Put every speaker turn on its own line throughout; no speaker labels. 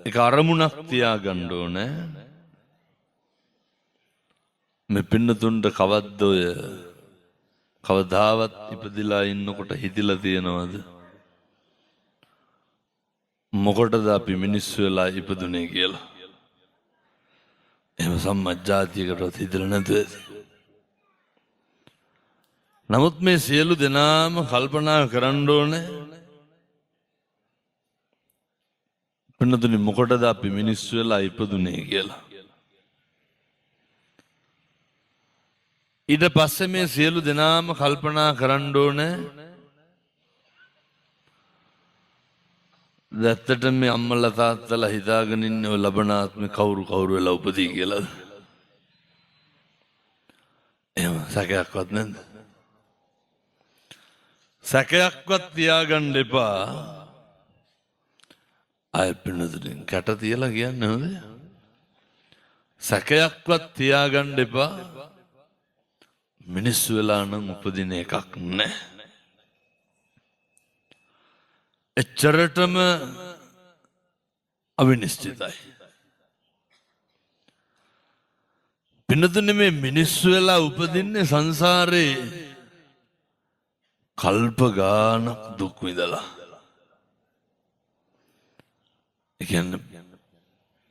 ඒක අරමුණක් තියාගන්න ඕනේ. මේ පින්නතුන්ට කවද්ද ඔය කවදාවත් ඉපදිලා ඉන්නකොට හිතිලා තියෙනවද? මොකටද අපි මිනිස්සු වෙලා ඉපදුනේ කියලා? එහෙම සම්මජ්ජාතියකටවත් හිතලා නැතුව. නමුත් මේ සියලු දෙනාම කල්පනා කරන්න ඕනේ පින්නතුනි මොකටද අපි මිනිස්සු වෙලා ඉපදුනේ කියලා. ඊට පස්සේ මේ සියලු දෙනාම කල්පනා කරන්න ඕනේ දැත්තට මේ අම්මලා තාත්තලා හිතාගෙන ඉන්නේ ඔය ලබනාත්මේ කවුරු වෙලා උපදී කියලා. එහෙම සැකයක්වත් නැද්ද? සැකයක්වත් තියාගන්න එපා. අය පින්නතුලින් කැට තියලා කියන්නේ හොඳ. සැකයක්වත් තියාගන්න එපා. මිනිස්සු වෙලා නම් උපදින එකක් නැහැ. එච්චරටම අවිනිශ්චිතයි. පින්නතුනේ මේ මිනිස්සු වෙලා උපදින්නේ සංසාරේ කල්ප ගානක් දුක් විඳලා. ඒ කියන්නේ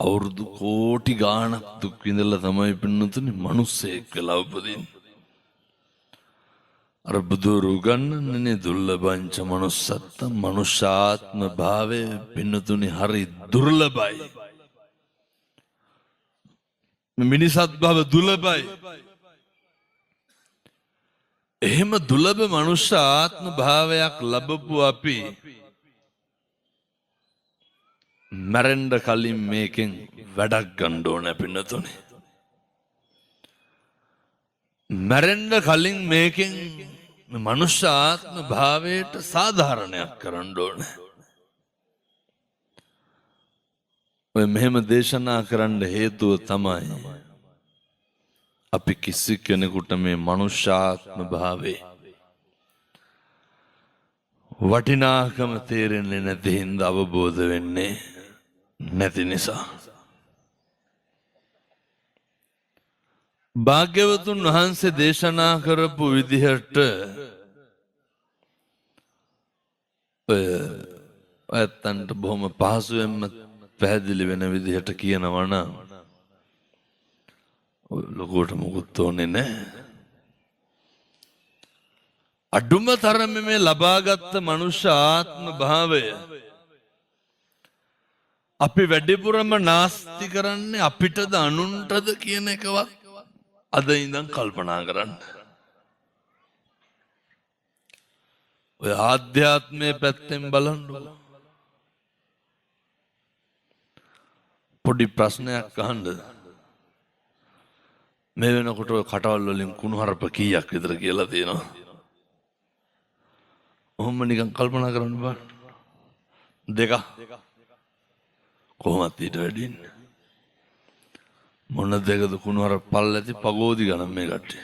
අවුරුදු කෝටි ගානක් දුක් විඳලා තමයි පින්නතුනේ මිනිස්සෙක් වෙලා උපදින්නේ. අර බුදුරු ගන්නනේ දුර්ලභංච මනුස්සත්ත මනුෂ්‍යාත්ම භාවයේ පින්නතුනේ හරි දුර්ලභයි. මිනිසත් භව දුර්ලභයි. එහෙම දුර්ලභ මනුෂ්‍ය ආත්ම භාවයක් ලැබපු අපි මරෙන්න කලින් මේකෙන් වැඩක් ගන්න ඕනේ පින්නතුනේ. මරෙන්න කලින් මේකෙන් මනුෂ්‍ය ආත්ම භාවයට සාධාරණයක් කරන්න ඕනේ. ඔය මෙහෙම දේශනා කරන්න හේතුව තමයි අපි කිසි කෙනෙකුට මේ මනුෂ්‍ය ආත්ම භාවයේ වටිනාකම තේරෙන්නේ නැති හින්දා අවබෝධ වෙන්නේ නැති නිසා. භාග්‍යවතුන් වහන්සේ දේශනා කරපු විදිහට ඔයත්තන්ට බොහොම පහසුවෙන්ම පැහැදිලි වෙන විදිහට කියනවා නම් ලොකුවට මොකුත් ඕනේ නැහැ. අඩුම තරමේ මේ ලබාගත් මනුෂ්‍ය ආත්ම භාවය අපි වැඩිපුරම නාස්ති කරන්නේ අපිටද අනුන්ටද කියන එකවත් අද ඉඳන් කල්පනා කරන්න. ඔය ආධ්‍යාත්මයේ පැත්තෙන් බලන්න පොඩි ප්‍රශ්නයක් අහන්න. මේ වෙනකොට ඔය කටවල් වලින් කුණුහරුප කීයක් විතර කියලා තියෙනවා? ඔහොම නිකන් කල්පනා කරන්න බෑ. දෙක. කොහොමද ඊට වැඩින්නේ? මොන දෙකද කුණුහරුප පල්ලැති පගෝදි ගණන් මේ කට්ටිය.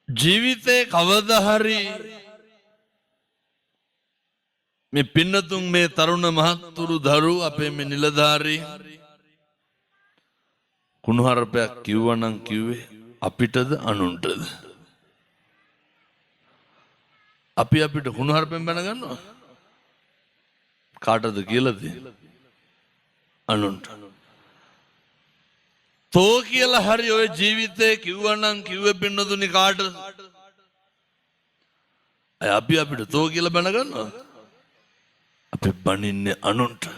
ජීවිතේ කවදා හරි මේ පින්නතුන් මේ තරුණ මහත්තුරු දරු අපේ මේ නිලධාරී කුණුහරුපයක් කිව්වනම් කිව්වේ අපිටද අනුන්ටද? අපිට කුණුහරුපෙන් බැන ගන්නවා. කාටද කියලාද? අනුන්ට. තෝ කියලා හරි ඔය ජීවිතේ කිව්වනම් කිව්වේ පින්නතුනි කාටද? අපිට තෝ කියලා බැන ගන්නවා. අපි බනින්නේ අනුන්ට.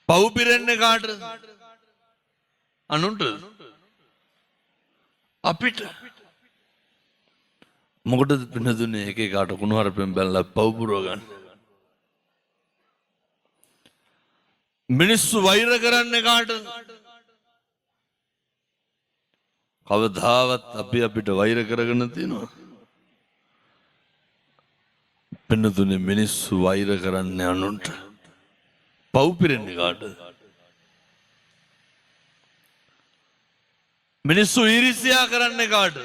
පව් පිරෙන්නේ කාටද? අනුන්ට. අපිට. මොකටද පින්නතුනේ එක එකාට කුණුහරුපෙන් බැලලා පව් පුරව ගන්න? මිනිස්සු වෛර කරන්නේ කාටද? කවදාවත් අපිට වෛර කරගෙන තියෙනවා? පින්නතුනේ මිනිස්සු වෛර කරන්නේ අනුන්ට. පව් පිරෙන්නේ කාටද? මිනිස්සු ඊර්ෂ්‍යා කරන්නේ කාටද?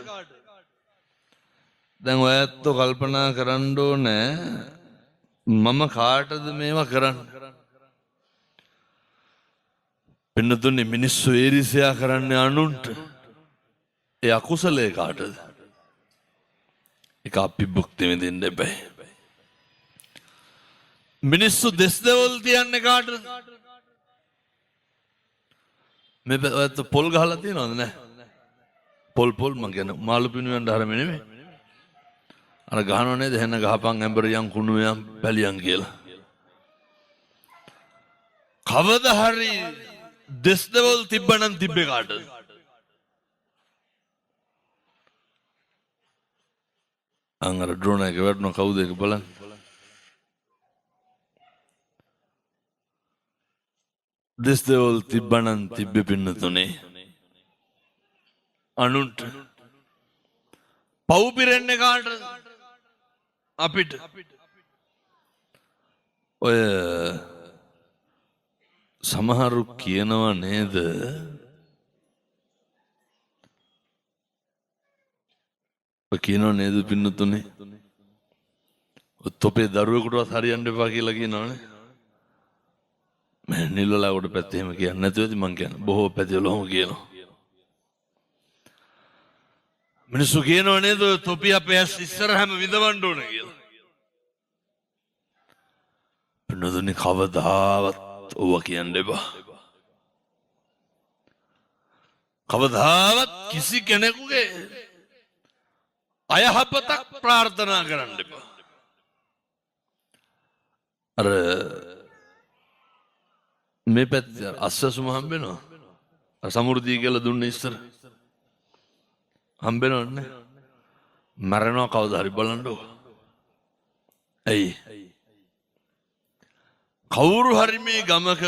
දැන් ඔයත් කල්පනා කරන්න ඕනේ මම කාටද මේවා කරන්න? පින්නතුනේ මිනිස්සු ඊර්ෂ්‍යා කරන්නේ අනුන්ට. ඒ අකුසලයේ කාටද? ඒක අපි භුක්ති විඳින්න බෑ. මිනිස්සු දෙස් දෙවල් තියන්නේ කාටද? මේ ඔයත් පොල් ගහලා තියනවද නැහැ? පොල් මං කියන්නේ මාළු පිනුවෙන් ධර්ම නෙමෙයි. අර ගහනව නේද එහෙන ගහපන් ඇඹරියන් කුණුයන් පැලියන් කියලා. කවදා හරි දෙස් දෙවල් තිබ්බනම් තිබ්බේ කාටද? අංගර ඩ්‍රෝන් එක වටන කවුද ඒක බලන්න. දෙස් දෙවල් තිබ්බනම් තිබ්බේ පින්නතුනේ අනුන්ට. පව් පිරෙන්නේ කාටද? අපිට. ඔය සමහරු කියනවා නේද කියනව නේද පින්නතුනේ තොපේ දරුවෙකුටවත් හරියන්න එපා කියලා කියනවනේ. මම නිල්වලාවට පැත්තේ එහෙම කියන්නේ නැතුව ඇති මං කියන්නේ බොහෝ පැතිවල ඔහොම කියනවා. මිනිස්සු කියනව නේද තොපි අපේ ඇස් ඉස්සරහම විඳවන්න ඕන කියලා. පින්නතුනේ කවදාවත් ඔව කියන්න එපා. කවදාවත් කිසි කෙනෙකුගේ අයහපතක් ප්‍රාර්ථනා කරන්න එපා. අර මේ පැත්තේ අස්සසුම හම්බෙනවා. සමෘද්ධිය කියලා දුන්නේ ඉස්සර. හම්බෙනවන්නේ. මරනවා කවදා හරි බලන්නකො. ඇයි? කවුරු හරි මේ ගමක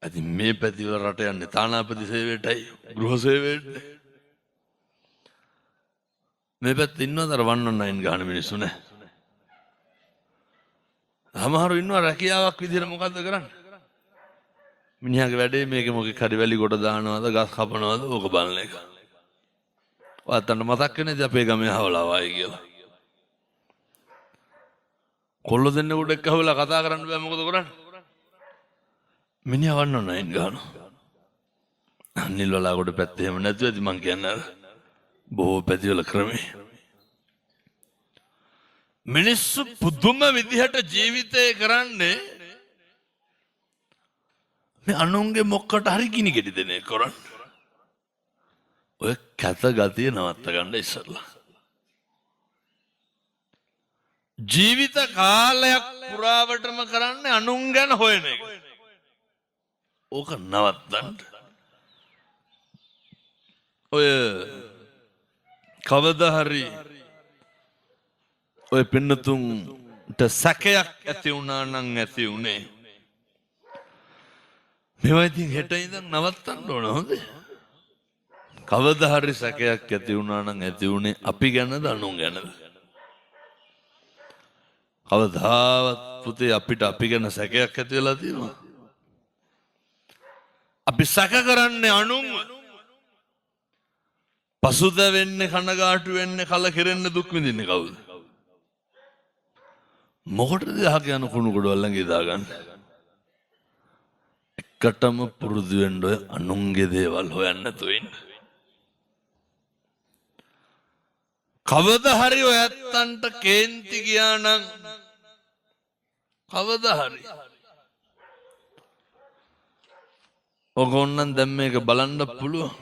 ඉතින් මේ පැතිවල රට යන්නේ තානාපති සේවයටයි ගෘහ සේවයට. මේ පැත්තේ ඉන්නවද අර 119 ගාන මිනිස්සු නෑ. සමහරව ඉන්නවා රැකියාවක් විදිහට මොකද්ද කරන්නේ? මිනිහාගේ වැඩේ මේකේ මොකෙක් හරි වැලි කොට දානවද ගස් කපනවද ඕක බලන එක. ඔයාලට මතක් වෙනේද අපේ ගමේ හවලා වයි කියලා? කොල්ල දෙන්නෙකුට එක්ක හවලා කතා කරන්න බෑ මොකද කරන්නේ? මිනිහා 119 ගානවා. අනිල් වලාගොඩ පැත්තේ එහෙම නැතුව ඇති මං කියන්නේ අර බොහෝ පැතිවල ක්‍රමේ. මිනිස්සු පුදුම විදිහට ජීවිතේ කරන්නේ මේ අනුන්ගේ මොක්කට හරි ගිනි ගෙඩි දෙන එක කරන්නේ. ඔය කැත ගතිය නවත්ත ගන්න ඉස්සරලා. ජීවිත කාලයක් පුරාවටම කරන්නේ අනුන් ගැන හොයන එක. ඕක නවත්තන්න. ඔය කවදා හරි ඔය පින්නතුන්ට සැකයක් ඇති වුණා නම් ඇති උනේ මේවා ඉතින් හෙට ඉඳන් නවත්තන්න ඕන හොඳේ. කවදා හරි සැකයක් ඇති වුණා නම් ඇති උනේ අපි ගැනද අනුන් ගැනද? කවදාවත් පුතේ අපිට අපි ගැන සැකයක් ඇති වෙලා තියෙනවා. අපි සැක කරන්නේ අනුන්ව. පසුතැවෙන්නේ කනගාටු වෙන්නේ කලකිරෙන්න දුක් විඳින්නේ කවුද? මොකටද අහක යන කුණු ගොඩවල් ළඟ ඉදාගන්න? එකටම පුරුදු වෙන්න ඔය අනුන්ගේ දේවල් හොයන්න නැතුව ඉන්න. කවදා හරි ඔය ඇත්තන්ට කේන්ති ගියා නම් කවදා හරි ඔගොන්නන් දැන් මේක බලන්න පුළුවන්.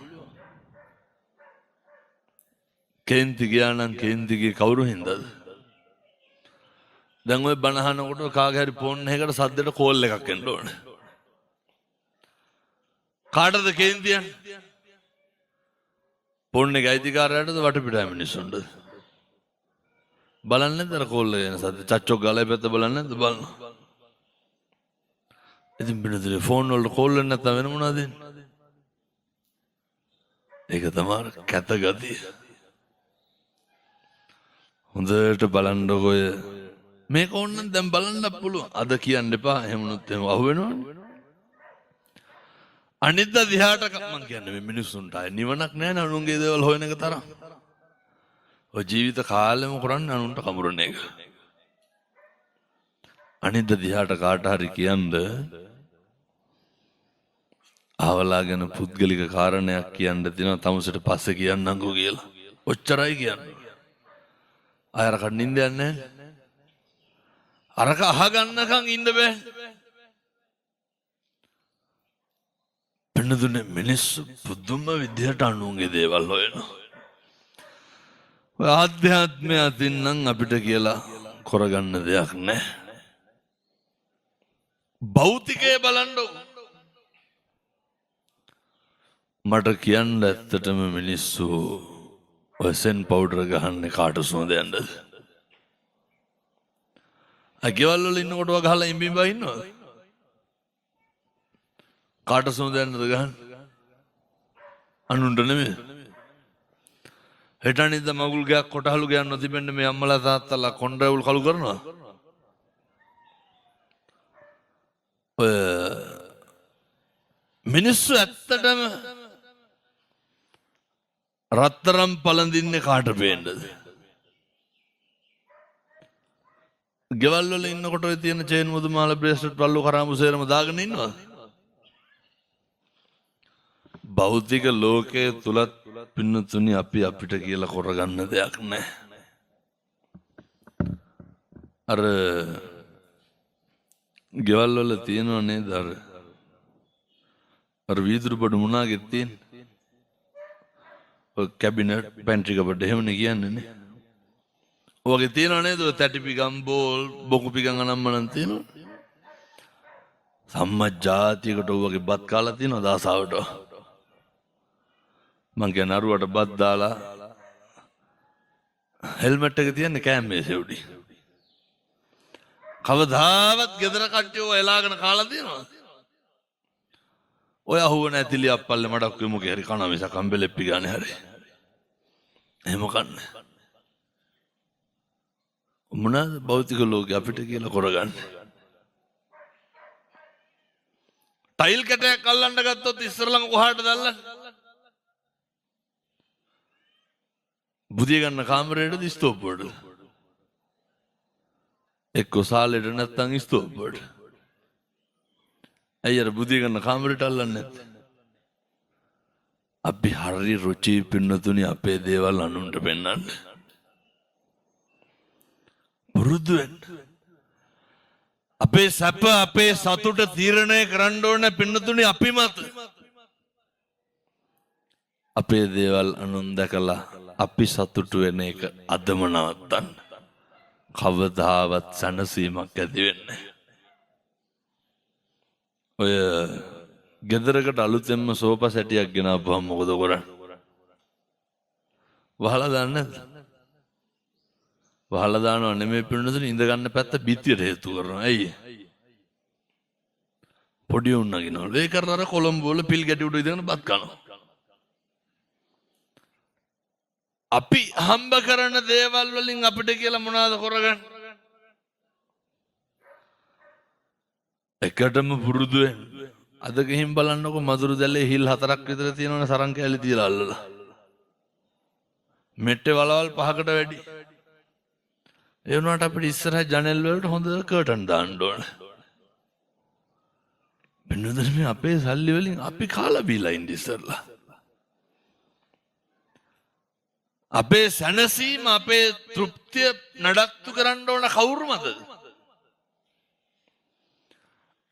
කේන්ති ගියා නම් කේන්තිගේ කවුරු හින්දාද? දැන් ඔය බනහනකොට කාගේ හරි ෆෝන් එකකට සද්දෙට කෝල් එකක් එන්න ඕනේ. කාටද කේන්ති යන්නේ? ෆෝන් එකේ අයිතිකාරයාටද වටපිටාවේ මිනිස්සුන්ටද? බලන්නේ නැද්ද අර කෝල් එක එන සද්ද? චච්චොක් ගාලා පැත්ත බලන්නේ නැද්ද? බලනවා. ඉතින් බිනදේ ෆෝන් වලට කෝල් වෙන්නේ නැත්නම් වෙන මොනවද දෙන්නේ? ඒක තමයි කැත ගතිය. හොඳට බලන්නකො මේක ඕනනම් දැන් බලන්න පුළුවන්. අද කියන්න එපා. එහෙම වුණොත් එහෙම අහු වෙනවනේ. අනිද්දා දිහාට මං කියන්නේ මේ මිනිස්සුන්ට ආයේ නිවනක් නැහැ නේ අනුන්ගේ දේවල් හොයන එක තරම්. ඔය ජීවිත කාලෙම කරන්නේ අනුන්ට කමුරන එක. අනිද්ද දිහාට කාට හරි කියන්න ආවලා ගැන පුද්ගලික කාරණයක් කියන්න තියෙනවා තමුසට පස්සේ කියන්නම්කෝ කියලා. ඔච්චරයි කියන්නේ. අයර කඩින්ද යන්නේ අරක අහගන්නකම් ඉන්න බෑ. පින්නදුනේ මිනිස්සු පුදුම විදිහට අනුන්ගේ දේවල් හොයනවා. ඔය ආධ්‍යාත්මය අතින් නම් අපිට කියලා කරගන්න දෙයක් නැහැ. භෞතිකය බලන්න මට කියන්න ඇත්තටම මිනිස්සු ඔය සෙන් පවුඩර් ගහන්නේ කාට සුවඳ යන්නද? අගේවල් වල ඉන්නකොට වගහලා ඉඹිඹා ඉන්නවද? කාට සුවඳ යන්නද ගහන්නේ? අනුන්ට නෙමෙයි. හෙටනින්ද මගුල් ගයක් කොටහලු ගයක් නොතිබෙන්න මේ අම්මලා තාත්තලා කොණ්ඩරවුල් කළු කරනවා. මිනිස්සු ඇත්තටම රත්තරම් පළඳින්නේ කාට පේන්නද? ගෙවල් වල ඉන්නකොට ඔය තියෙන චේන් මුදු මාල බ්‍රේස්ලට් පල්ලු කරාමු සේරම දාගෙන ඉන්නවද? භෞතික ලෝකයේ තුලත් පින්නතුනි අපි අපිට කියලා කරගන්න දෙයක් නැහැ. අර ගෙවල් වල තියෙනව නේද අර වීදුරු බඩු මුණාගෙත් තියෙන ඔය කැබිනට් පැන්ට්‍රි කබඩ් එහෙමනේ කියන්නේ නේ. ඔයගේ තියෙනව නේද ඔය තැටි පිගම් බෝල් බොකු පිගම් අනම්මනම් තියෙනව. සම්මජ්ජාතියකට ඔයගේ බත් කාලා තියෙනව දාසාවට. මං කියන අරුවට බත් දාලා හෙල්මට් එක තියන්නේ කෑම මේසේ උඩි. කවදාවත් ගෙදර කට්ටිය ඔය එලාගෙන කාලා තියෙනවද? ඔය අහුව නැතිලි අප්පල්ලේ මඩක් විමුකේ හරි කන මිසක් අම්බෙලෙප්පි ගානේ හරි. එහෙම කන්නේ. මොනවාද භෞතික ලෝකේ අපිට කියලා කරගන්නේ? ටයිල් කැටයක් අල්ලන්න ගත්තොත් ඉස්සරලම කොහාටද අල්ලන්නේ? බුදිය ගන්න කාමරේටද ස්තෝප්පුවටද? එක්ක සාලෙට නැත්තම් ස්තෝප්පුවට. ඇයි අර බුදිය ගන්න කාමරේට අල්ලන්නේ නැත්තේ? අපි හරි රුචි පින්නතුනි අපේ දේවල් අනුන්ට පෙන්වන්න. පුරුදු වෙන්න. අපේ සැප අපේ සතුට තීරණය කරන්න ඕන පින්නතුනි අපි මත. අපේ දේවල් අනුන් දැකලා අපි සතුටු වෙන එක අදම නවත්තන්න. කවදාවත් සැනසීමක් ඇති වෙන්නේ. ඔය ගෙදරකට අලුතෙන්ම සෝපා සැටියක් ගෙනාවුවම මොකද කරන්නේ? වහලා දාන්නේ නැද්ද? වහලා දානව නෙමෙයි පින්නතුනි ඉඳ ගන්න පැත්ත බිත්තියට හේතු කරනවා. ඇයි? පොඩි උන් නගිනවලු. ඒ කරන අර කොළඹ වල පිල් ගැටි උඩ ඉඳගෙන බත් කනවා. අපි හම්බ කරන දේවල් වලින් අපිට කියලා මොනවද කරගන්නේ? එකටම පුරුදු වෙන්න. අද ගිහින් බලන්නකො මදුරු දැලේ හිල් 4ක් විතර තියෙනවනේ සරන් කැලි තියලා අල්ලලා. මෙට්ටේ වලවල් 5කට වැඩි. ඒ වුණාට අපිට ඉස්සරහ ජනෙල් වලට හොඳ කර්ටන් දාන්න ඕන. බින්දුදර මේ අපේ සල්ලි වලින් අපි කාලා බීලා ඉන්න ඉස්සරලා. අපේ සැනසීම අපේ තෘප්තිය නඩත්තු කරන්න ඕන කවුරු මතද?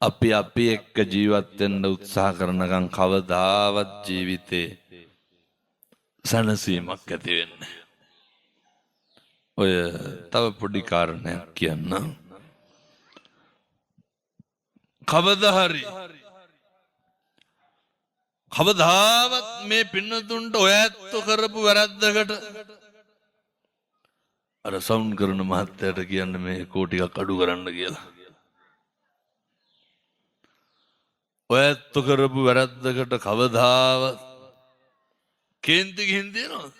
අපි එක්ක ජීවත් වෙන්න උත්සාහ කරනකම් කවදාවත් ජීවිතේ සැනසීමක් ඇති වෙන්නේ. ඔය තව පොඩි කාරණයක් කියන්න. කවදාවත් මේ පින්නතුන්ට ඔය ඇත්තු කරපු වැරද්දකට අර සවුන්ඩ් කරන මහත්තයාට කියන්න මේ කෝටියක් අඩු කරන්න කියලා. ඔය ඇත්තු කරපු වැරද්දකට කවදාවත් කේන්ති ගිහින් තියනවද?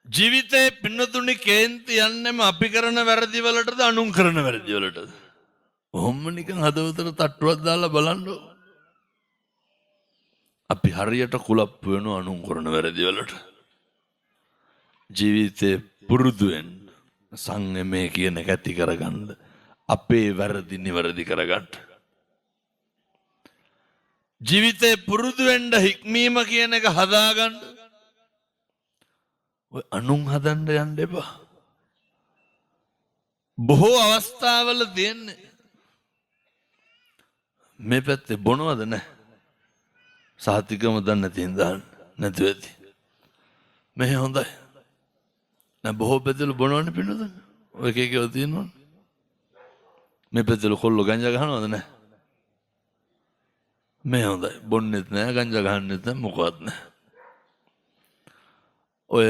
ජීවිතේ පින්නතුනි කේන්ති යන්නෙම අපි කරන වැරදි වලටද අනුන් කරන වැරදි වලටද? ඔහොම නිකන් හදවතට තට්ටුවක් දාලා බලන්න. අපි හරියට කුලප්පු වෙනවා අනුන් කරන වැරදි වලට. ජීවිතේ පුරුදු වෙන්න. සංයමය කියන එක ඇති කරගන්න. අපේ වැරදි නිවැරදි කරගන්න. ජීවිතේ පුරුදු වෙන්න හික්මීම කියන එක හදාගන්න. ඔය අනුන් හදන්න යන්න එපා. බොහෝ අවස්ථාවල තියෙන්නේ මේ පැත්තේ බොනවද නැහැ. සහතිකම දන්නේ නැති හින්දා නැතුව ඇති. මෙහෙ හොඳයි. නෑ බොහෝ පැත්තවල බොනවන්නේ පින්නද? ඔය එක එකව තියෙනවනේ. මේ පැත්තවල කොල්ලෝ ගංජා ගහනවද නැහැ? මේ හොඳයි. බොන්නෙත් නැහැ, ගංජා ගහන්නෙත් නැහැ, මොකවත් නැහැ. ඔය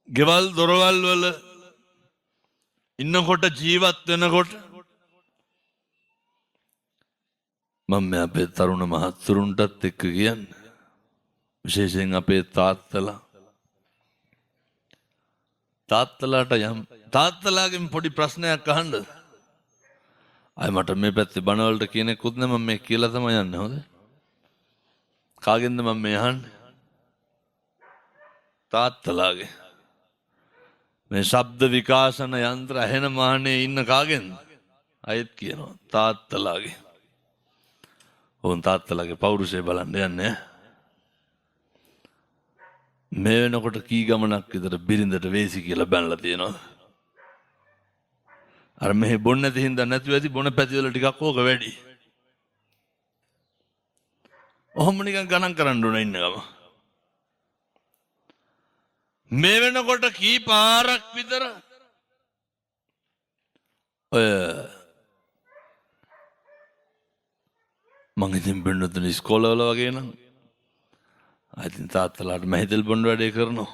ගෙවල් දොරවල් වල ඉන්නකොට ජීවත් වෙනකොට මම අපේ තරුණ මහත්තුරුන්ටත් එක්ක කියන්නේ විශේෂයෙන් අපේ තාත්තලාට යම් තාත්තලාගෙන් පොඩි ප්‍රශ්නයක් අහන්න. අය මට මේ පැත්තේ බණවලට කියනෙකුත් නෑ මම මේ කියලා තමයි යන්නේ හොඳ. කාගෙන්ද මම මේ අහන්නේ? තාත්තලාගේ. මේ ශබ්ද විකාශන යන්ත්‍ර ඇහෙන මානේ ඉන්න කාගෙන්ද? අයත් කියනවා තාත්තලාගේ. ඕන් තාත්තලාගේ පෞරුෂය බලන්න යන්නේ. මේ වෙනකොට කී ගමනක් විතර බිරිඳට වේසි කියලා බැනලා තියෙනවා. අර මෙහෙ බොන්නේ නැති හින්දා නැතුව ඇති බොන පැතිවල ටිකක් ඕක වැඩි. ඔහොම නිකන් ගණන් කරන්න ඕන ඉන්න ගම. මේ වෙනකොට කී පාරක් විතර ඔය මං ඉතින් බෙන්නතුන ඉස්කෝලවල වගේ නම් ඉතින් තාත්තලාට මහිතල් බොන්න වැඩේ කරනවා.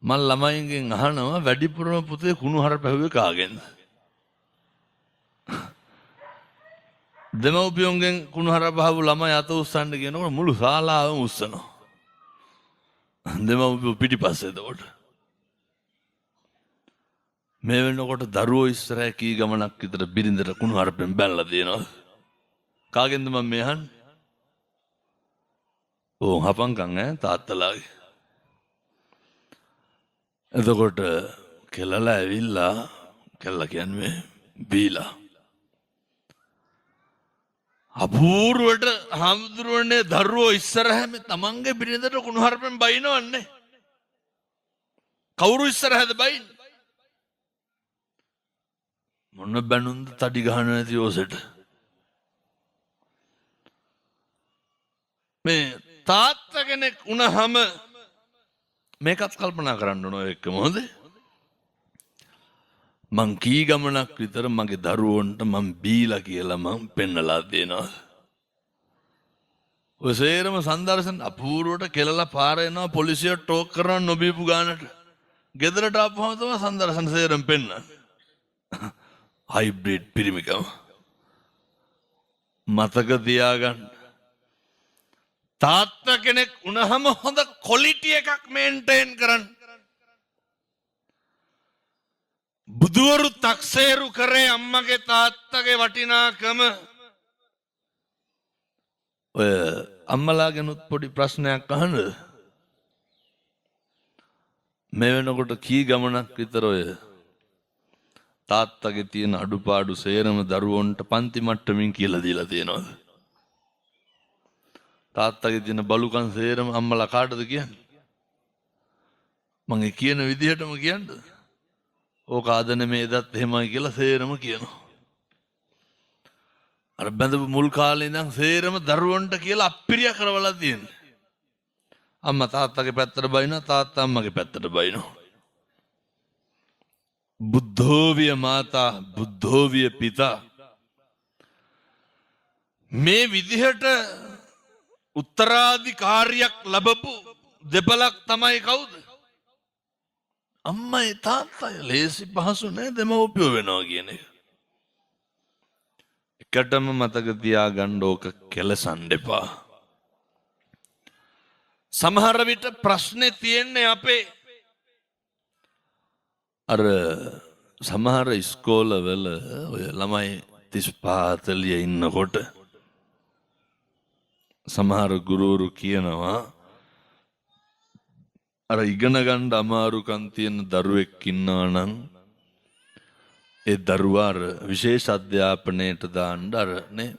මං ළමයින්ගෙන් අහනවා වැඩිපුරම පුතේ කුණු හරප ඇහුවේ කාගෙන්ද? දෙමව්පියන්ගෙන් කුණු හරප අහපු ළමයි අත උස්සන්න කියනකොට මුළු ශාලාවම උස්සනවා. දෙමව්පියෝ පිටිපස්සේ එතකොට. මේ වෙනකොට දරුවෝ ඉස්සරහ කී ගමනක් විතර බිරිඳට කුණු හරපෙන් බැනලා තියෙනවා. කාගෙන්ද මම මේ අහන්නේ? ඕ හපංකම් තාත්තලාගේ. එතකොට කෙලලා ඇවිල්ලා කෙල්ල කියන්නේ බීලා අපූර්වට හාමුදුරුවනේ දරුවෝ ඉස්සරහම තමන්ගේ බිරිඳට කුණු හරපෙන් බයිනවන්නේ. කවුරු ඉස්සරහද බයින්? මොන බැනුන්ද තඩි ගහන නැති ඕසෙට. මේ තාත්තා කෙනෙක් වුණාම මේකත් කල්පනා කරන්න ඕන එක්කම හොඳේ. මං කී ගමනක් විතර මගේ දරුවන්ට මං බීලා කියලා මං පෙන්නලා දෙනවා. ඔය සේරම සංදර්ශන අපූර්වට කෙලලා පාර එනවා පොලිසිය ටෝක් කරනවා නොබීපු ගානට. ගෙදරට ආපුවම තමයි සංදර්ශන සේරම පෙන්නන්නේ. හයිබ්‍රිඩ් පිරිමිකම. මතක තියාගන්න. තාත්තා කෙනෙක් වුණාම හොඳ ක්වොලිටි එකක් මේන්ටේන් කරන්න. බුදුවරු තක්සේරු කරේ අම්මගේ තාත්තගේ වටිනාකම. ඔය අම්මලාගෙනුත් පොඩි ප්‍රශ්නයක් අහන්න. මේ වෙනකොට කී ගමනක් විතර ඔය තාත්තගේ තියෙන අඩුපාඩු සේරම දරුවන්ට පන්ති මට්ටමින් කියලා දීලා තියෙනවා. තාත්තගේ තියෙන බලුකම් සේරම අම්මලා කාටද කියන්නේ? මම කියන විදිහටම කියන්නේ. ඕක ආදන මේදත් එහෙමයි කියලා සේරම කියනවා. අර බඳපු මුල් කාලේ ඉඳන් සේරම දරුවන්ට කියලා අප්පිරිය කරවලා තියෙන්නේ. අම්මා තාත්තගේ පැත්තට බයිනවා, තාත්තා අම්මගේ පැත්තට බයිනවා. බුද්ධෝවිය මාතා බුද්ධෝවිය පිතා. මේ විදිහට උත්තරාධිකාරියක් ලැබපු දෙපළක් තමයි කවුද? අම්මයි තාත්තයි. ලේසි පහසු නෑ දෙමව්පියෝ වෙනවා කියන එක. එකටම මතක තියාගන්න ඕක කෙලසන්න එපා. සමහර විට ප්‍රශ්නේ තියෙන්නේ අපේ අර සමහර ඉස්කෝලවල ඔය ළමයි 35 40 ඉන්නකොට සමහර ගුරුවරු කියනවා අර ඉගෙන ගන්න අමාරුකම් තියෙන දරුවෙක් ඉන්නවා නම් ඒ දරුවා අර විශේෂ අධ්‍යාපනයට දාන්න අර නේ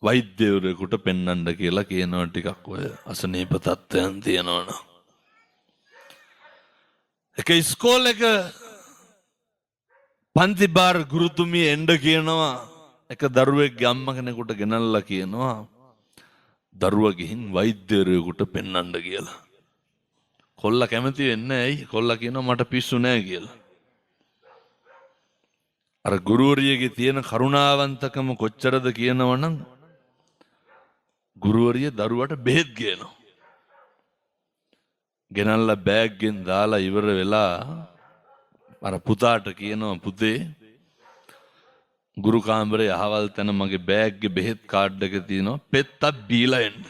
වෛද්‍යවරයෙකුට පෙන්වන්න කියලා කියනවා ටිකක් ඔය අසනීප තත්ත්වයන් තියෙනවනම්. එක ඉස්කෝලේක පන්ති බාර ගුරුතුමිය එන්න කියනවා එක දරුවෙක්ගේ අම්ම කෙනෙකුට ගෙනල්ලා කියනවා දරුවා ගිහින් වෛද්‍යවරයෙකුට පෙන්වන්න කියලා. කොල්ලා කැමති වෙන්නේ ඇයි? කොල්ලා කියනවා මට පිස්සු නෑ කියලා. අර ගුරුවරියගේ තියෙන කරුණාවන්තකම කොච්චරද කියනවනම් ගුරුවරිය දරුවට බෙහෙත් ගේනවා. ගෙනල්ලා බෑග්ගෙන් දාලා ඉවර වෙලා අර පුතාට කියනවා පුතේ ගුරු කාමරේ අහවල් තැන මගේ බෑග්ගේ බෙහෙත් කාඩ් එක තියෙනවා පෙත්තක් බීලා එන්න.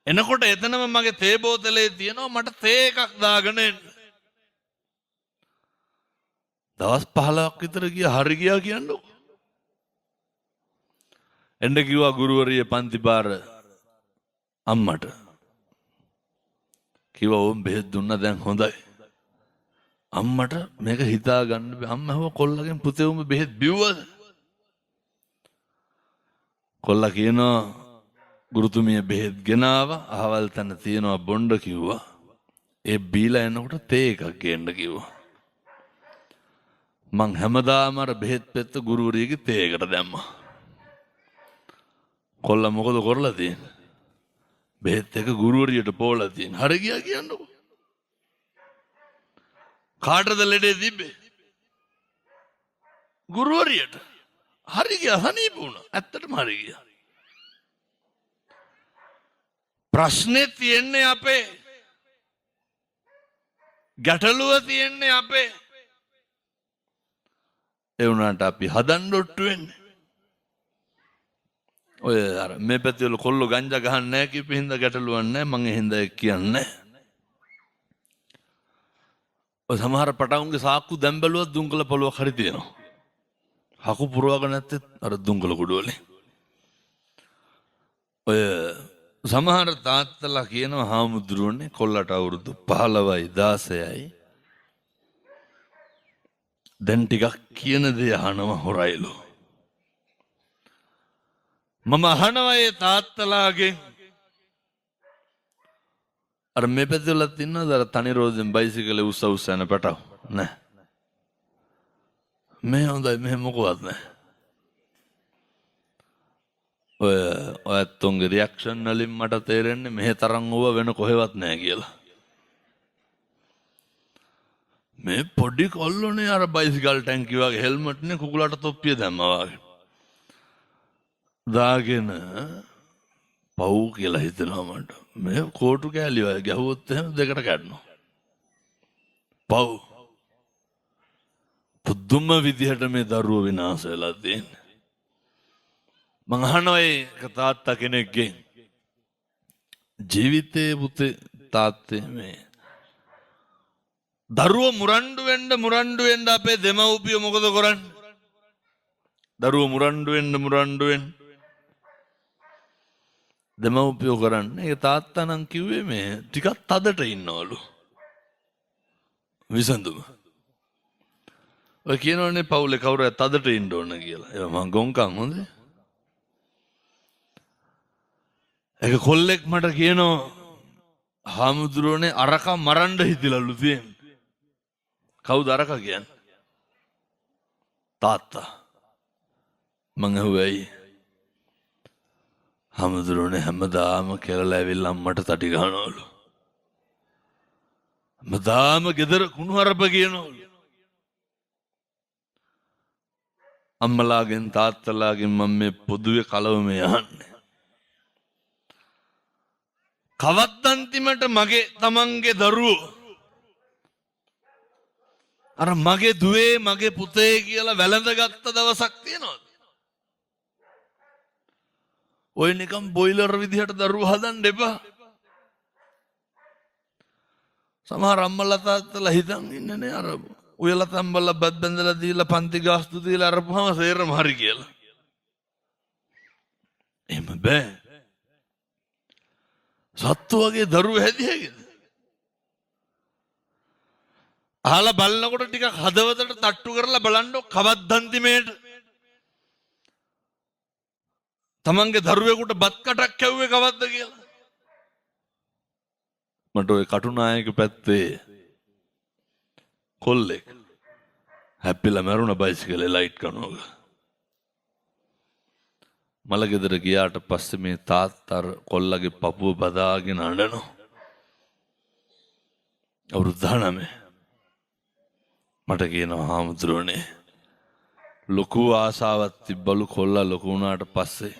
එනකොට එතනම මගේ තේ බෝතලේ තියෙනවා මට තේ එකක් දාගෙන එන්න. දවස් 15ක් විතර ගියා හරි ගියා කියන්නකො. එන්න කිව්වා ගුරුවරිය පන්ති බාර අම්මට. කිව්වා ඕම් බෙහෙත් දුන්නා දැන් හොඳයි. අම්මට මේක හිතා ගන්න බෑ. අම්මා හව කොල්ලගෙන් පුතේ උඹ බෙහෙත් බිව්වද? කොල්ලා කියනවා ගුරුතුමිය බෙහෙත් ගෙනාවා අහවල් තැන තියනවා බොණ්ඩ කිව්වා. ඒ බීලා එනකොට තේ එකක් ගේන්න කිව්වා. මං හැමදාම අර බෙහෙත් පෙත්ත ගුරුවරියගේ තේ එකට දැම්මා. කොල්ලා මොකද කරලා තියෙන්නේ? බෙහෙත් එක ගුරුවරියට පොවලා තියෙන. හරි ගියා කියන්නකො. කාටද ලෙඩේ තිබ්බේ? ගුරුවරියට. හරි ගියා සනීප වුණා. ඇත්තටම හරි ගියා. ප්‍රශ්නේ තියෙන්නේ අපේ. ගැටලුව තියෙන්නේ අපේ. ඒ වුණාට අපි හදන්න ඔට්ටු වෙන්නේ. ඔය අර මේ පැත්තේ වල කොල්ලෝ ගංජා ගහන්නේ නැහැ කියපු හින්දා ගැටලුවක් නැහැ. මං ඒ හින්දා කියන්නේ. ඔය සමහර පටවුන්ගේ සාක්කු දැන් බැලුවත් දුංගල පොලුවක් හරි තියෙනවා. හකු පුරවගෙන නැත්තේ අර දුංගල කුඩු වලින්. ඔය සමහර තාත්තලා කියනවා හාමුදුරුවනේ කොල්ලට අවුරුදු 15යි 16යි. දැන් ටිකක් කියන දේ අහනවා හොරයිලු. මම අහනවා ඒ තාත්තලාගෙන් අර මේ පැත්තෙලත් ඉන්නවද අර තනි රෝදෙන් බයිසිකලේ උස්ස යන පැටව නෑ. මේ හොඳයි මෙහෙම මොකවත් නෑ. ඔය තුන්ගේ රියැක්ෂන් වලින් මට තේරෙන්නේ මෙහෙ තරම් ඕවා වෙන කොහෙවත් නෑ කියලා. මේ පොඩි කොල්ලෝනේ අර බයිසිකල් ටැංකිය වගේ හෙල්මට් නේ කුකුලට තොප්පිය දැම්මා වගේ. දාගෙන පව් කියලා හිතනවා මට. මේ කෝටු කෑලි වගේ ගැහුවොත් එහෙම දෙකට කැඩනවා. පව්. පුදුම විදිහට මේ දරුවෝ විනාශ වෙලා තියෙන්නේ. මං අහනවා ඒ තාත්තා කෙනෙක්ගෙන් ජීවිතේ පුතේ තාත්තේ මේ දරුවෝ මුරණ්ඩු වෙන්න අපේ දෙමව්පියෝ මොකද කරන්නේ? දරුවෝ මුරණ්ඩු වෙන්න දෙමව්පියෝ කරන්නේ ඒ තාත්තා නම් කිව්වේ මේ ටිකක් තදට ඉන්නවලු. විසඳුම. ඔය කියනවනේ පවුලේ කවුරු තදට ඉන්න ඕන කියලා. ඒක මං ගොංකම් හොඳේ. ඒක කොල්ලෙක් මට කියනවා හාමුදුරුවනේ අරකා මරන්න හිතිලලු තියෙන්නේ. කවුද අරකා කියන්නේ? තාත්තා. මං ඇහුවයි හාමුදුරුවනේ හැමදාම කෙරලා ඇවිල්ලා අම්මට තටි ගහනවලු. හැමදාම ගෙදර කුණුහරුප කියනවලු. අම්මලාගෙන් තාත්තලාගෙන් මම මේ පොදුවේ කලවම යන්නේ. කවත් අන්තිමට මගේ තමන්ගේ දරුවෝ අර මගේ දුවේ මගේ පුතේ කියලා වැළඳගත්ත දවසක් තියෙනවද? ඔය නිකම් බොයිලර් විදිහට දරුවෝ හදන්න එපා. සමහර අම්මලා තාත්තලා හිතන් ඉන්නේ නේ අර උයලා තම්බලා බත් බැඳලා දීලා පන්ති ගාස්තු දීලා අරපුවම සේරම හරි කියලා. එහෙම බෑ. සත්තු වගේ දරුවෝ හැදියාගෙන. අහලා බලනකොට ටිකක් හදවතට තට්ටු කරලා බලන්න කවද්දන්තිමේට තමන්ගේ දරුවෙකුට බත් කටක් කැව්වේ කවද්ද කියලා. මට ওই කටුනායක පැත්තේ කොල්ලෙක් හැප්පිලා මැරුණ බයිසිකලේ ලයිට් කනෝක. මලගෙදර ගියාට පස්සේ මේ තාත්තා කොල්ලගේ පපුව බදාගෙන අඬනවා. අවුරුදු 19. මට කියනවා හාමුදුරනේ ලොකු ආසාවක් තිබ්බලු කොල්ලා ලොකු වුණාට පස්සේ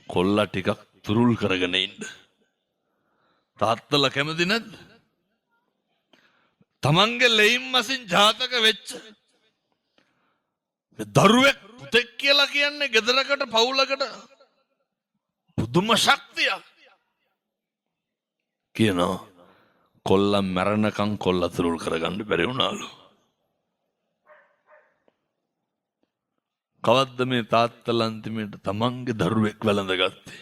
කොල්ලා ටිකක් තුරුල් කරගෙන ඉන්න. තාත්තලා කැමති නැද්ද? තමන්ගේ ලෙයින් මසින් ජාතක වෙච්ච දරුවෙක් පුතෙක් කියලා කියන්නේ ගෙදරකට පවුලකට පුදුම ශක්තියක්. කියනවා කොල්ලා මැරෙනකන් කොල්ලා තුරුල් කරගන්න බැරි වුණාලු. කවද්ද මේ තාත්තලා අන්තිමේට තමන්ගේ දරුවෙක් වැළඳගත්තේ?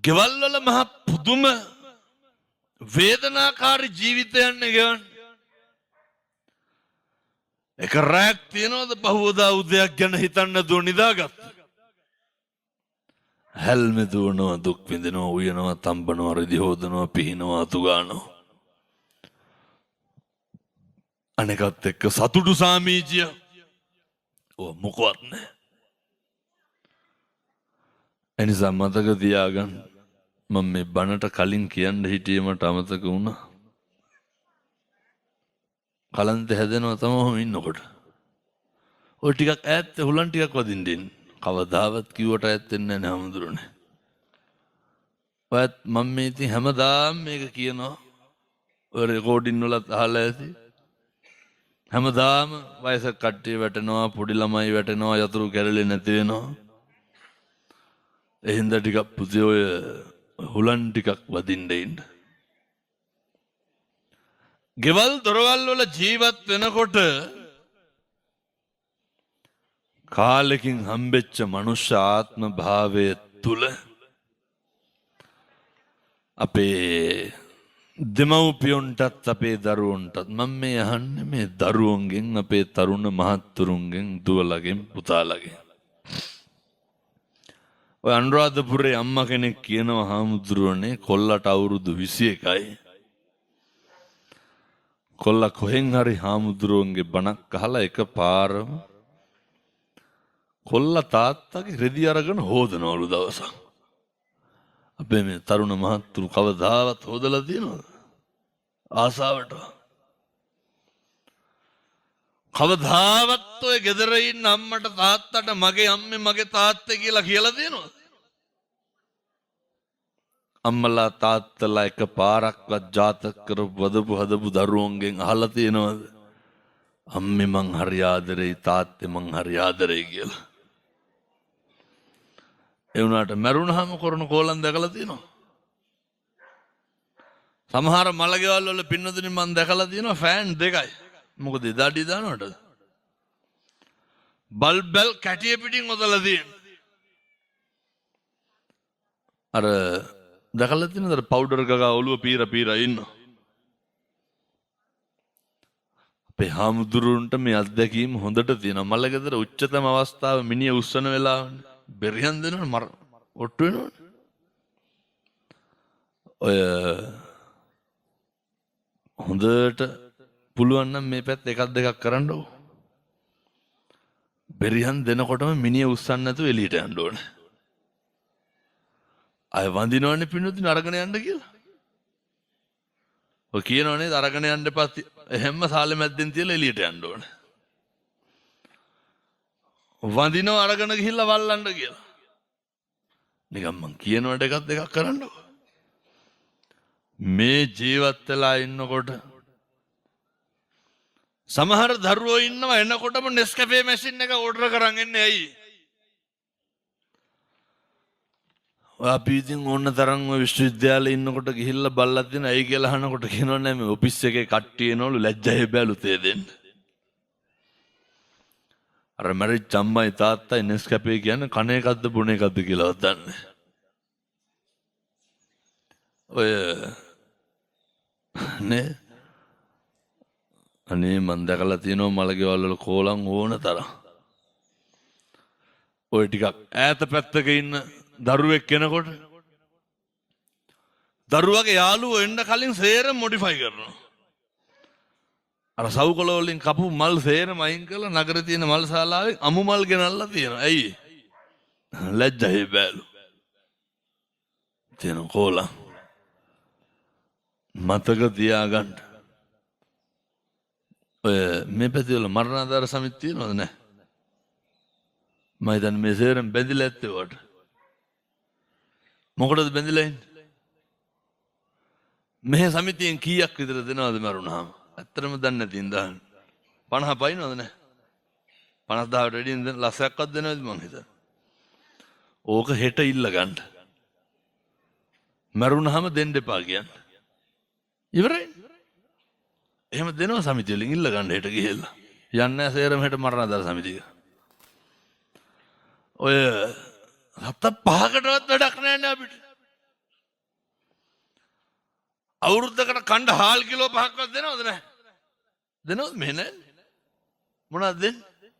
ගෙවල් වල මහ පුදුම වේදනාකාරී ජීවිතයන් ගෙවන්නේ. එක රැක් තියනවද පහවදා උදයක් ගැන හිතන්න දුව නිදාගත්ත. හැල්මෙ දුවනවා, දුක් විඳිනවා, උයනවා, තම්බනවා, රෙදි හොදනවා, පිහිනවා, අතු ගන්නවා. අනෙකත් එක්ක සතුටු සාමීචිය ඔය මොකවත් නැහැ. එනිසා මතක තියාගන්න මම මේ බණට කලින් කියන්න හිටියේ මට අමතක වුණා. කලන්ත හැදෙනවා තමයි ඉන්නකොට. ඔය ටිකක් ඈත් හුලන් ටිකක් වදින්න දෙන්න. කවදාවත් කිව්වට ඈත් වෙන්නේ නැහැ හමුදුරනේ. ඔයත් මම මේ ඉතින් හැමදාම මේක කියනවා. ඔය රෙකෝඩින් වලත් අහලා ඇති. හැමදාම වයසක කට්ටිය වැටෙනවා, පොඩි ළමයි වැටෙනවා, යතුරු කැරලේ නැති වෙනවා. එහෙනම් ටිකක් පුතේ ඔය හුලන් ටිකක් වදින්න ඉන්න. ගෙවල් දොරවල් වල ජීවත් වෙනකොට කාලෙකින් හම්බෙච්ච මනුෂ්‍ය ආත්ම භාවය තුල අපේ දෙමව්පියොන්ටත් අපේ දරුවන්ටත් මම මේ අහන්නේ මේ දරුවන්ගෙන්, අපේ තරුණ මහත්තුරුන්ගෙන්, දුවලගෙන්, පුතාලගෙන්. ඔය අනුරාධපුරේ අම්මා කෙනෙක් කියනවා හාමුදුරුවනේ කොල්ලට අවුරුදු 21යි. කොල්ලා කොහෙන් හරි හාමුදුරුවන්ගේ බණක් අහලා එකපාරම කොල්ලා තාත්තගේ රෙදි අරගෙන හොදනවලු දවසක්. අපේ මේ තරුණ මහත්තුරු කවදාවත් හොදලා තියෙනවද? ආසාවට. කවදාවත් ඔය ගෙදර ඉන්න අම්මට තාත්තට මගේ අම්මේ මගේ තාත්තේ කියලා තියෙනවද? අම්මලා තාත්තලා එක පාරක්වත් ජාතක කරපු වදපු හදපු දරුවන්ගෙන් අහලා තියෙනවද? අම්මේ මං හරි ආදරෙයි, තාත්තේ මං හරි ආදරෙයි කියලා. ඒ වුණාට මරුණාම කරන කෝලම් දැකලා තියෙනවා. සමහර මලගෙවල් වල පින්නතුනි මං දැකලා තියෙනවා ෆෑන් දෙකයි. මොකද එදාටි දානවටද? බල්බල් කැටිය පිටින් ඔතලා තියෙන. අර දැකලා තියෙනවද පවුඩර් ගගා ඔළුව පීර ඉන්න. අපේ හාමුදුරුවන්ට මේ අත්දැකීම හොඳට තියෙනවා. මලගෙදර උච්චතම අවස්ථාව මිනිහ උස්සන වෙලාවනේ. බෙරියන් දෙනවනේ මර ඔට්ටු වෙනවනේ. ඔය හොඳට පුළුවන් නම් මේ පැත්ත එකක් දෙකක් කරන්නකො. බෙරියන් දෙනකොටම මිනිහ උස්සන්න නැතුව එළියට යන්න ඕනේ. අය වඳිනවනේ පින්නතුනි අරගෙන යන්න කියලා. ඔය කියනවනේ අරගෙන යන්න එපා. එහෙම්ම සාලේ මැද්දෙන් තියලා එළියට යන්න ඕනේ. වඳිනව අරගෙන ගිහිල්ලා වල්ලන්න කියලා. නිකන් මං කියනවට එකක් දෙකක් කරන්නකො. මේ ජීවත් වෙලා ඉන්නකොට සමහර දරුවෝ ඉන්නවා එනකොටම නෙස්කැෆේ මැෂින් එක ඕඩර් කරන් එන්නේ ඇයි? අපි ඉතින් ඕන තරම් ඔය විශ්වවිද්‍යාලේ ඉන්නකොට ගිහිල්ලා බල්ලක් දෙන ඇයි කියලා අහනකොට කියනවා නෑ මේ ඔෆිස් එකේ කට්ටිය එනවලු ලැජ්ජයි බැලු තේ දෙන්න. අර මැරිච්ච අම්මයි තාත්තයි නෙස්කැෆේ කියන්නේ කණ එකක්ද බොන එකක්ද කියලාවත් දන්නේ නෑ. ඔය නේ අනේ මන් දැකලා තියෙනවා මලගෙවල් වල කෝලම් ඕන තරම්. ඔය ටිකක් ඈත පැත්තක ඉන්න දරුවෙක් කෙනකොට දරුවගේ යාළුවෝ එන්න කලින් සේරම මොඩිෆයි කරනවා. අර සවුකොළ වලින් කපු මල් සේරම අයින් කරලා නගරේ තියෙන මල් ශාලාවෙන් අමු මල් ගෙනල්ලා තියෙනවා. ඇයි? ලැජ්ජයි බෑලු. තියෙන කෝලම් මතක තියාගන්න. ඔය මේ පැතිවල මරණාධාර සමිති තියෙනවද නැහැ? මම හිතන්නේ මේ සේරම බැඳිලා ඇත්තේ වට. මොකටද බැඳිලා ඉන්නේ? මේ සමිතියෙන් කීයක් විතර දෙනවද මරුණාම? ඇත්තටම දන්නේ නැති ඉඳන් 50 පයින්නවද නැහැ? 50000ට වැඩියෙන් ලස්සයක්වත් දෙනවද මං හිතන්නේ. ඕක හෙට ඉල්ල ගන්න. මරුණාම දෙන්න එපා කියන්නේ. ඉවරයි. එහෙම දෙනවා සමිතිය වලින් ඉල්ල ගන්න හෙට ගිහිල්ලා. යන්නේ නැහැ සේරම හෙට මරණාධාර සමිතිය. ඔය හත පහකටවත් වැඩක් නැහැ නේ අපිට. අවුරුද්දකට කණ්ඩ හාල් කිලෝ 5ක්වත් දෙනවද නැහැ? දෙනවද මෙහෙ නැහැ? මොනවද දෙන්නේ?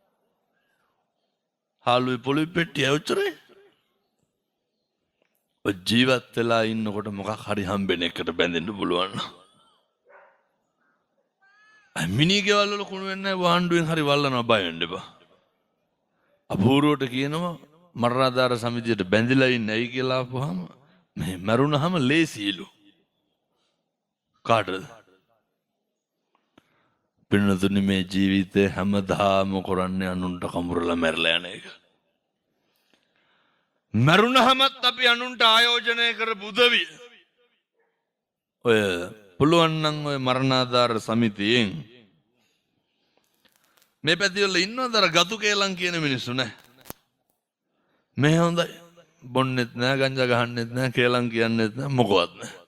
හාලුයි පොළොයි පෙට්ටිය උච්චරේ. ඔය ජීවත් වෙලා ඉන්නකොට මොකක් හරි හම්බෙන එකට බැඳෙන්න පුළුවන් නෝ. මිනී ගෙවල් වල කුණු වෙන්නේ නැහැ වහඬුවෙන් හරි වල්ලනවා බය වෙන්න එපා. අපූර්වට කියනවා මරණාධාර සමිතියට බැඳිලා ඉන්නේ ඇයි කියලා අහපුවාම මේ මරුණාම ලේසියිලු. කාටද? පින්නතුනි මේ ජීවිතේ හැමදාම කරන්නේ අනුන්ට කඹරලා මැරලා යන එක. මරුණාමත් අපි අනුන්ට ආයෝජනය කරපු උදවිය. ඔය පුළුවන් නම් ඔය මරණාධාර සමිතියෙන් මේ පැතිවල ඉන්නවද අර ගතු කේලම් කියන මිනිස්සු නැහැ. මේ හොඳයි. බොන්නෙත් නැහැ, ගංජා ගහන්නෙත් නැහැ, කේලම් කියන්නෙත් නැහැ, මොකවත් නැහැ.